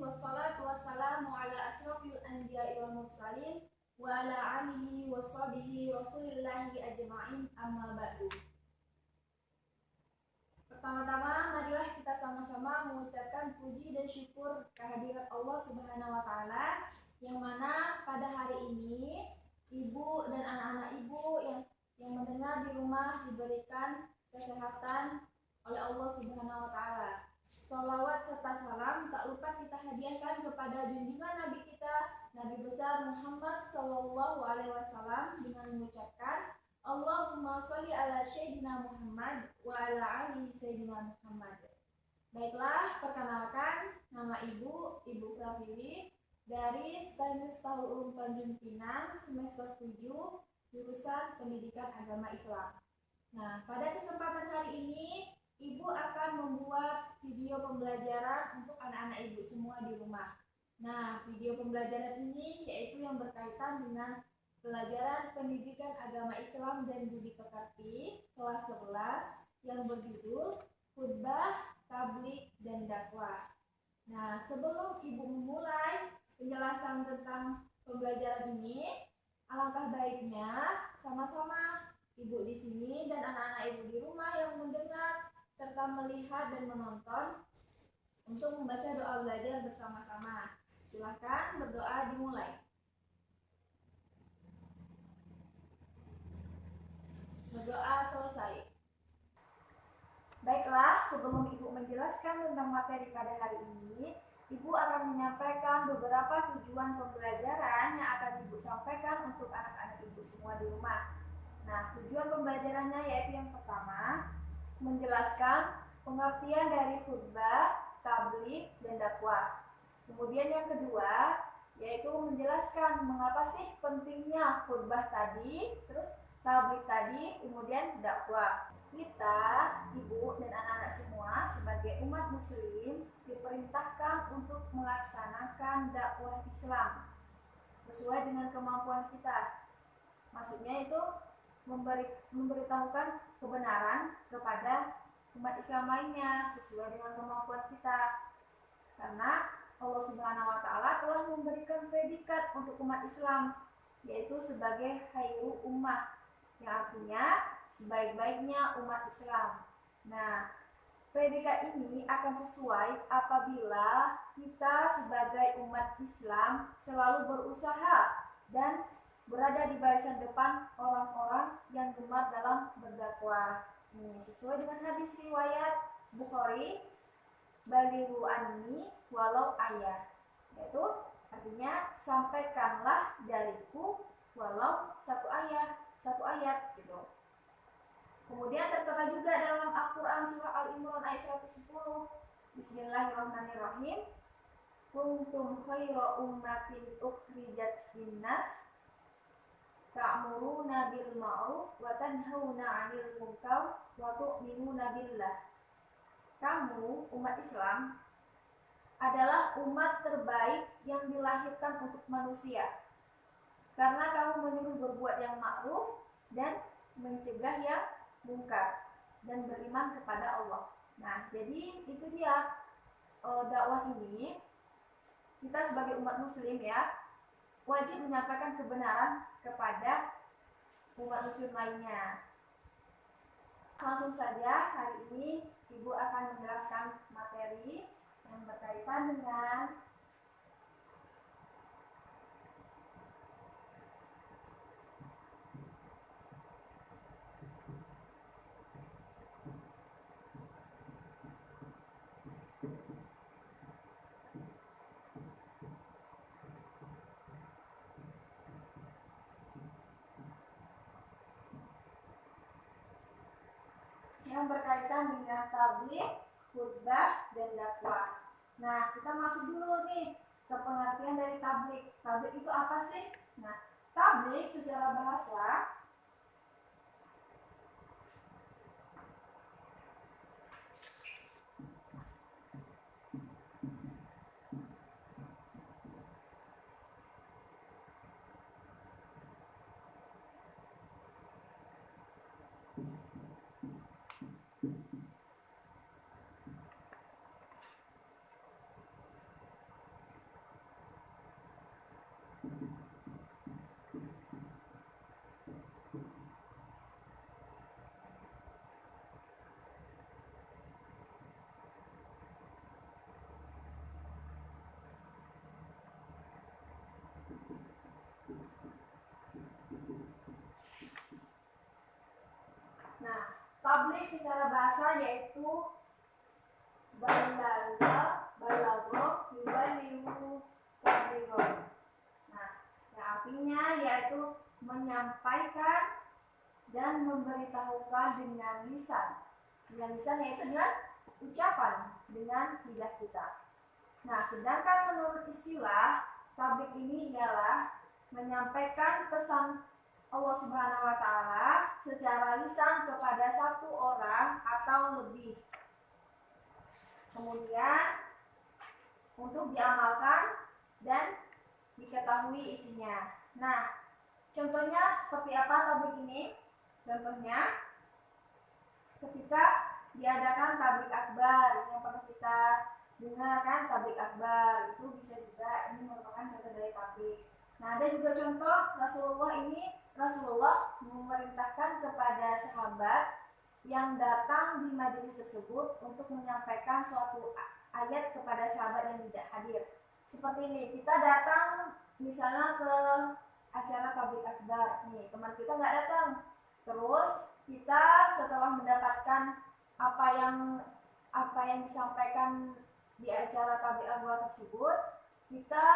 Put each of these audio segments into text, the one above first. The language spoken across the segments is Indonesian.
wassalatu wassalamu ala asrofil anbiya'i wal mursalin wa ala alihi wa sahbihi rasulillahi ajma'in, amma ba'du. Pertama-tama marilah kita sama-sama mengucapkan puji dan syukur kehadirat Allah Subhanahu wa taala, yang mana pada hari ini ibu dan anak-anak ibu yang mendengar di rumah diberikan kesehatan oleh Allah Subhanahu wa taala. Sholawat serta salam tak lupa kita hadiahkan kepada junjungan Nabi kita, Nabi besar Muhammad Sallallahu Alaihi Wasallam, dengan mengucapkan Allahumma sholli ala Sayyidina Muhammad wa ala ali Sayyidina Muhammad. Baiklah, perkenalkan, nama Ibu Praviwi dari STEM Miftahul Ulum Tanjung Pinang, semester 7, jurusan Pendidikan Agama Islam. Nah, pada kesempatan hari ini Ibu akan membuat video pembelajaran untuk anak-anak Ibu semua di rumah. Nah, video pembelajaran ini yaitu yang berkaitan dengan pelajaran Pendidikan Agama Islam dan Budi Pekerti kelas 11 yang berjudul Khutbah, Tablik, dan Dakwah. Nah, sebelum Ibu memulai penjelasan tentang pembelajaran ini, alangkah baiknya sama-sama Ibu di sini dan anak-anak Ibu di rumah yang mendengar serta melihat dan menonton untuk membaca doa belajar bersama-sama. Silakan berdoa dimulai. Berdoa selesai. Baiklah, sebelum Ibu menjelaskan tentang materi pada hari ini, Ibu akan menyampaikan beberapa tujuan pembelajaran yang akan Ibu sampaikan untuk anak-anak Ibu semua di rumah. Nah, tujuan pembelajarannya yaitu yang pertama, menjelaskan pengertian dari khutbah, tablik, dan dakwah. Kemudian yang kedua, yaitu menjelaskan mengapa sih pentingnya khutbah tadi, terus tablik tadi, kemudian dakwah. Kita, Ibu dan anak-anak semua sebagai umat muslim diperintahkan untuk melaksanakan dakwah Islam sesuai dengan kemampuan kita. Maksudnya itu memberitahukan kebenaran kepada umat Islam lainnya sesuai dengan kemampuan kita. Karena Allah Subhanahu wa taala telah memberikan predikat untuk umat Islam, yaitu sebagai khairu ummah, yang artinya sebaik-baiknya umat Islam. Nah, predikat ini akan sesuai apabila kita sebagai umat Islam selalu berusaha dan berada di barisan depan orang-orang yang gemar dalam berdakwah. Ini sesuai dengan hadis riwayat Bukhari, balighu anni walau ayat, yaitu artinya sampaikanlah dariku walau satu ayat gitu. Kemudian tertera juga dalam Al-Quran surah Al-Imran ayat 110, Bismillahirrahmanirrahim, kuntum khaira ummatin ukhrijat linnas ta'muruna bil ma'ruf wa tanhauna 'anil munkar wa tu'minuna billah. Kamu, umat Islam, adalah umat terbaik yang dilahirkan untuk manusia, karena kamu menyuruh berbuat yang ma'ruf dan mencegah yang mungkar dan beriman kepada Allah. Nah, jadi itu dia dakwah ini. Kita sebagai umat muslim ya, wajib menyampaikan kebenaran kepada umat muslim lainnya. Langsung saja, hari ini Ibu akan menjelaskan materi yang berkaitan dengan yang berkaitan dengan tabligh, khutbah, dan dakwah. Nah, kita masuk dulu nih ke pengertian dari tabligh. Tabligh itu apa sih? Nah, tabligh secara bahasa tablik secara bahasa yaitu balago, yubaligu, tablighon. Nah, yang artinya yaitu menyampaikan dan memberitahukan dengan lisan. Dengan lisan yaitu dengan ucapan, dengan lidah kita. Nah, sedangkan menurut istilah, tabligh ini ialah menyampaikan pesan Allah Subhanahu wa Ta'ala secara lisan kepada satu orang atau lebih. Kemudian untuk diamalkan dan diketahui isinya. Nah, contohnya seperti apa tabligh ini? Contohnya ketika diadakan tabligh akbar yang pernah kita dengar kan, tabligh akbar itu bisa juga ini merupakan contoh dari tabligh. Nah, ada juga contoh Rasulullah memerintahkan kepada sahabat yang datang di majelis tersebut untuk menyampaikan suatu ayat kepada sahabat yang tidak hadir. Seperti ini, kita datang misalnya ke acara tabligh akbar, nih teman kita nggak datang, terus kita setelah mendapatkan apa yang disampaikan di acara tabligh akbar tersebut, kita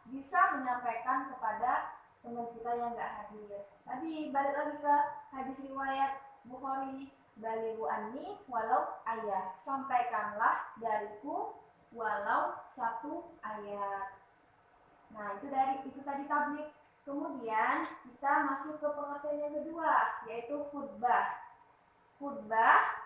bisa menyampaikan kepada teman kita yang nggak hadir. Tadi balik lagi ke hadis riwayat Bukhari, balighu anni walau ayat, sampaikanlah dariku walau satu ayat. Nah, itu tadi tabligh. Kemudian kita masuk ke pengertian yang kedua, yaitu khutbah. Khutbah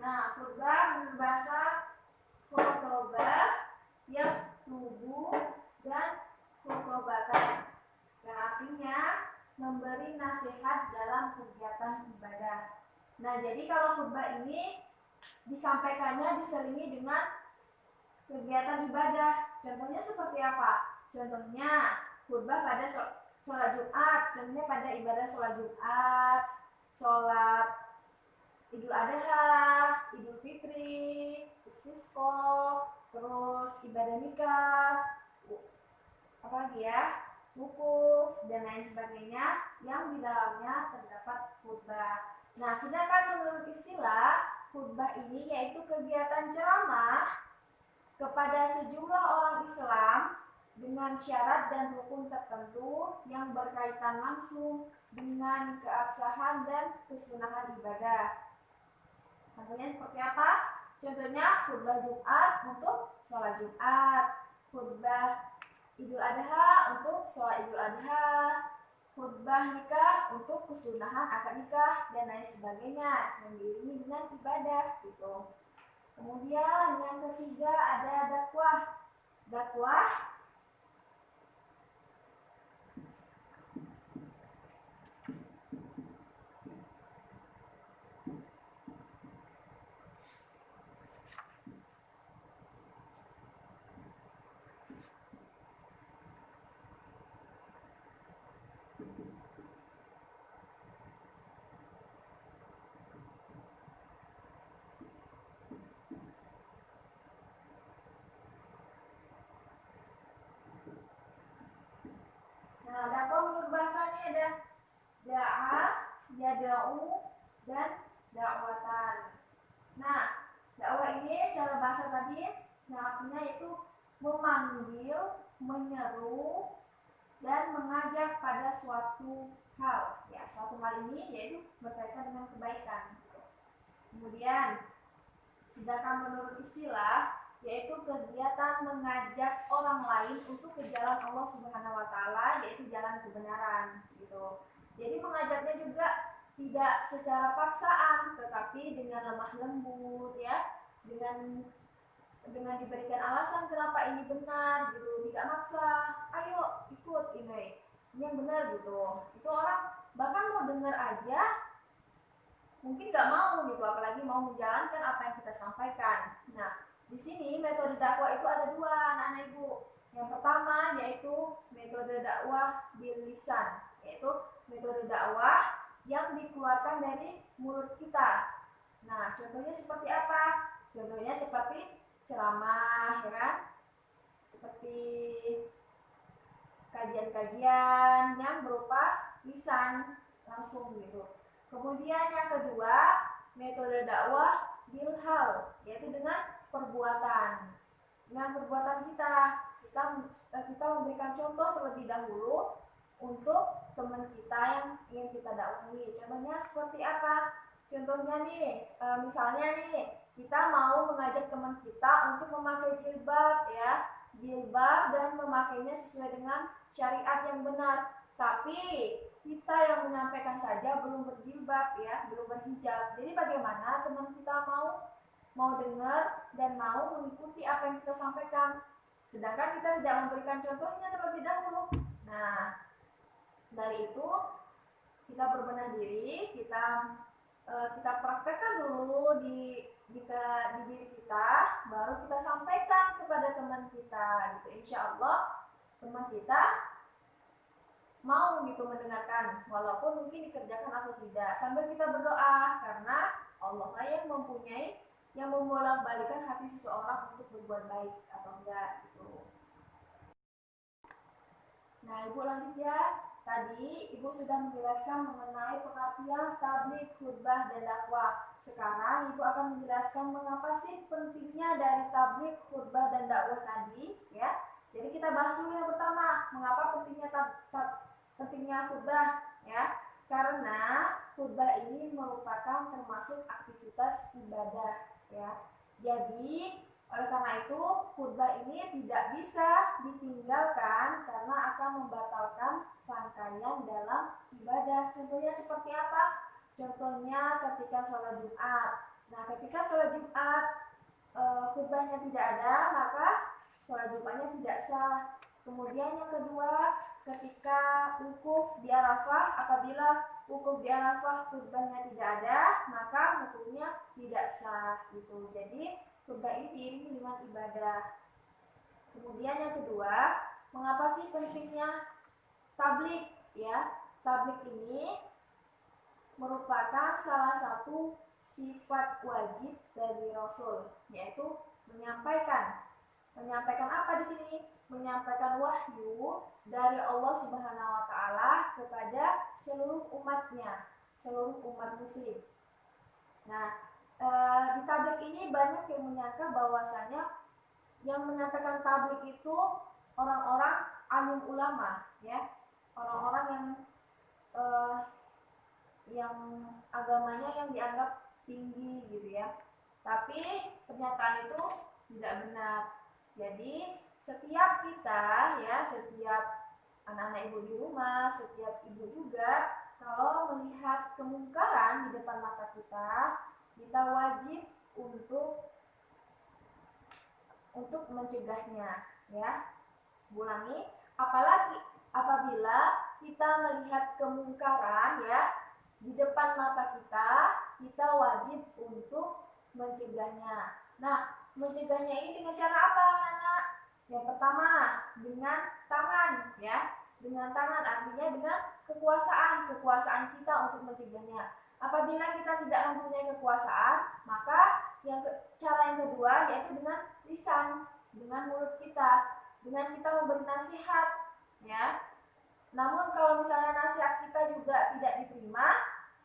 Nah, khutbah menurut bahasa khotobah, yaktubu, dan khotobatan, yang artinya memberi nasihat dalam kegiatan ibadah. Nah, jadi kalau khutbah ini disampaikannya diselingi dengan kegiatan ibadah. Contohnya seperti apa? Contohnya khutbah pada sholat Jumat, contohnya pada ibadah sholat Jumat, sholat Idul Adha, Idul Fitri, istisqa, terus ibadah nikah, apalagi ya, wukuf dan lain sebagainya yang di dalamnya terdapat khutbah. Nah, sedangkan menurut istilah, khutbah ini yaitu kegiatan ceramah kepada sejumlah orang Islam dengan syarat dan rukun tertentu yang berkaitan langsung dengan keabsahan dan kesunahan ibadah. Contohnya seperti apa? Contohnya khutbah Jumat untuk sholat Jumat, khutbah Idul Adha untuk sholat Idul Adha, khutbah nikah untuk kesunahan akad nikah dan lain sebagainya yang diiringi dengan ibadah gitu. Kemudian yang ketiga ada dakwah. Dakwah Nah, dakwah menurut bahasanya ada da'ah, yada'u, dan dakwatan. Nah, dakwah ini secara bahasa tadi yang artinya itu memanggil, menyeru, dan mengajak pada suatu hal. Ya, suatu hal ini yaitu berkaitan dengan kebaikan. Kemudian, sedangkan menurut istilah yaitu kegiatan mengajak orang lain untuk ke jalan Allah Subhanahu wa Ta'ala, yaitu jalan kebenaran gitu. Jadi mengajaknya juga tidak secara paksaan, tetapi dengan lemah lembut ya, dengan diberikan alasan kenapa ini benar gitu, tidak maksa, ayo ikut ini yang benar gitu. Itu orang bahkan mau dengar aja mungkin nggak mau gitu, apalagi mau menjalankan apa yang kita sampaikan. Nah, di sini metode dakwah itu ada dua, anak-anak ibu. Yang pertama yaitu metode dakwah bil lisan, yaitu metode dakwah yang dikeluarkan dari mulut kita. Nah, contohnya seperti apa? Contohnya seperti ceramah, ya kan? Seperti kajian-kajian yang berupa lisan langsung gitu. Kemudian yang kedua, metode dakwah bilhal, yaitu dengan perbuatan. Dengan perbuatan kita memberikan contoh terlebih dahulu untuk teman kita yang ingin kita dakwahi. Contohnya seperti apa? Contohnya nih, misalnya nih, kita mau mengajak teman kita untuk memakai jilbab ya, jilbab dan memakainya sesuai dengan syariat yang benar. Tapi kita yang menyampaikan saja belum berjilbab ya, belum berhijab. Jadi bagaimana teman kita mau dengar dan mau mengikuti apa yang kita sampaikan, sedangkan kita tidak memberikan contohnya terlebih dahulu. Nah, dari itu kita berbenah diri, kita praktekkan dulu di diri kita, baru kita sampaikan kepada teman kita gitu. Insya Allah teman kita mau gitu mendengarkan, walaupun mungkin dikerjakan atau tidak, sambil kita berdoa, karena Allah lah yang mempunyai, yang membolak-balikan hati seseorang untuk berbuat baik atau enggak gitu. Nah, Ibu lanjut ya. Tadi Ibu sudah menjelaskan mengenai pengertian tabligh, khutbah, dan dakwah. Sekarang Ibu akan menjelaskan mengapa sih pentingnya dari tabligh, khutbah, dan dakwah tadi ya. Jadi kita bahas dulu yang pertama, mengapa pentingnya khutbah ya. Karena khutbah ini merupakan termasuk aktivitas ibadah ya. Jadi oleh karena itu, khutbah ini tidak bisa ditinggalkan karena akan membatalkan rangkaian dalam ibadah. Contohnya seperti apa? Contohnya ketika sholat Jumat. Nah, ketika sholat Jumat khutbahnya tidak ada, maka sholat Jumatnya tidak sah. Kemudian yang kedua, ketika wukuf di Arafah, apabila wukuf di Arafah khutbahnya tidak ada, maka wukufnya tidak sah gitu. Jadi khutbah ini diiringi dengan ibadah. Kemudian yang kedua, mengapa sih pentingnya tabligh ya? Tabligh ini merupakan salah satu sifat wajib dari Rasul, yaitu menyampaikan apa di sini? Menyampaikan wahyu dari Allah Subhanahu wa taala kepada seluruh umatnya, seluruh umat muslim. Nah, di tabligh ini banyak yang menyangka bahwasanya yang menyampaikan tabligh itu orang-orang alim ulama ya, orang-orang yang agamanya yang dianggap tinggi gitu ya. Tapi pernyataan itu tidak benar. Jadi setiap kita ya, setiap anak-anak ibu di rumah, setiap ibu juga, kalau melihat kemungkaran di depan mata kita wajib untuk mencegahnya ya. Ulangi, apalagi apabila kita melihat kemungkaran ya di depan mata kita wajib untuk mencegahnya. Nah, mencegahnya ini dengan cara apa, anak? Yang pertama, dengan tangan ya. Dengan tangan artinya dengan kekuasaan kita untuk mencegahnya. Apabila kita tidak mempunyai kekuasaan, maka cara yang kedua yaitu dengan lisan, dengan mulut kita, dengan kita memberi nasihat ya. Namun kalau misalnya nasihat kita juga tidak diterima,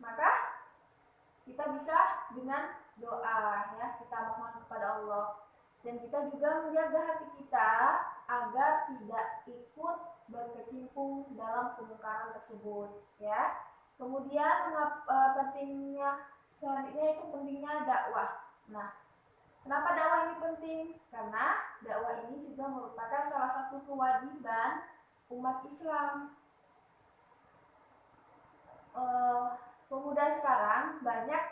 maka kita bisa dengan doa ya, kita mohon kepada Allah. Dan kita juga menjaga hati kita agar tidak ikut berkecimpung dalam kemungkaran tersebut ya. Kemudian pentingnya selanjutnya itu pentingnya dakwah. Nah, kenapa dakwah ini penting? Karena dakwah ini juga merupakan salah satu kewajiban umat Islam. pemuda sekarang banyak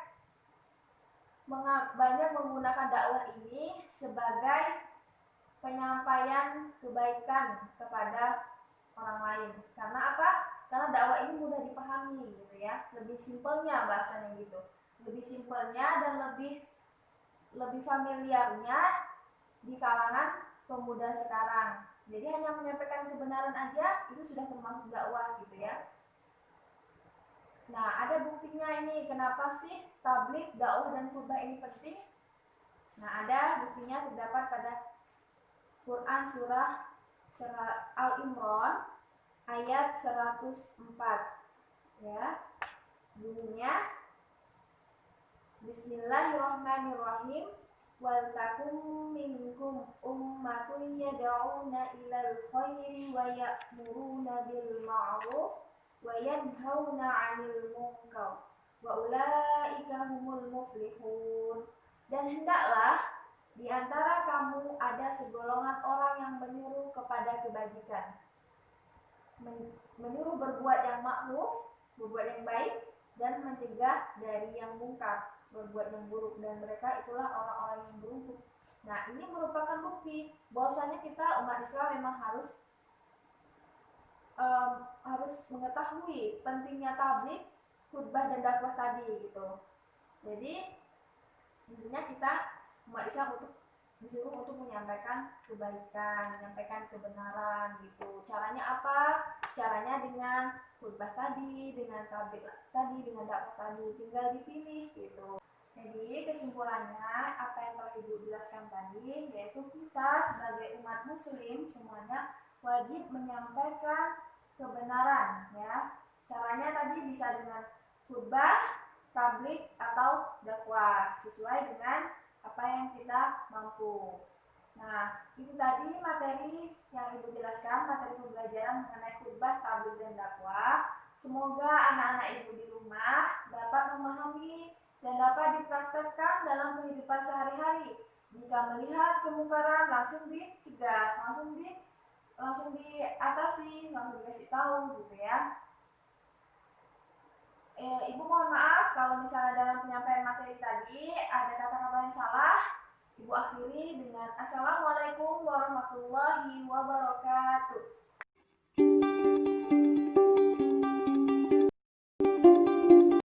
menggunakan dakwah ini sebagai penyampaian kebaikan kepada orang lain. Karena apa? Karena dakwah ini mudah dipahami gitu ya. Lebih simpelnya bahasanya gitu. Lebih simpelnya dan lebih familiarnya di kalangan pemuda sekarang. Jadi hanya menyampaikan kebenaran aja itu sudah termasuk dakwah gitu ya. Nah, ada buktinya ini. Kenapa sih tabligh, dakwah dan khutbah ini penting? Nah, ada buktinya terdapat pada Quran surah Al-Imran ayat 104. Ya. Bunyinya Bismillahirrahmanirrahim. Wal takum minkum ummatun yad'una ilal khairi wa ya'muruna bil ma'ruf wa yanhauna 'anil munkar wa ulaika humul muflihun. Dan hendaklah di antara kamu ada segolongan orang yang menyuruh kepada kebajikan, menyuruh berbuat yang ma'ruf, berbuat yang baik, dan mencegah dari yang mungkar, berbuat yang buruk, dan mereka itulah orang-orang yang beruntung. Nah, ini merupakan bukti bahwasanya kita umat Islam memang harus mengetahui pentingnya tabligh, khutbah dan dakwah tadi gitu. Jadi intinya kita umat Islam disuruh untuk menyampaikan kebaikan, menyampaikan kebenaran gitu. Caranya apa? Caranya dengan khutbah tadi, dengan tabligh tadi, dengan dakwah tadi, tinggal dipilih gitu. Jadi kesimpulannya apa yang telah Ibu jelaskan tadi, yaitu kita sebagai umat muslim semuanya wajib menyampaikan kebenaran ya. Caranya tadi bisa dengan khutbah, tabligh atau dakwah sesuai dengan apa yang kita mampu. Nah, itu tadi materi yang Ibu jelaskan, materi pembelajaran mengenai khutbah, tabligh dan dakwah. Semoga anak-anak Ibu di rumah dapat memahami dan dapat dipraktekkan dalam kehidupan sehari-hari. Jika melihat kemungkaran langsung dicegah, langsung diatasi, langsung dikasih tahu gitu ya. Ibu mohon maaf kalau misalnya dalam penyampaian materi tadi ada kata-kata yang salah. Ibu akhiri dengan Assalamualaikum warahmatullahi wabarakatuh.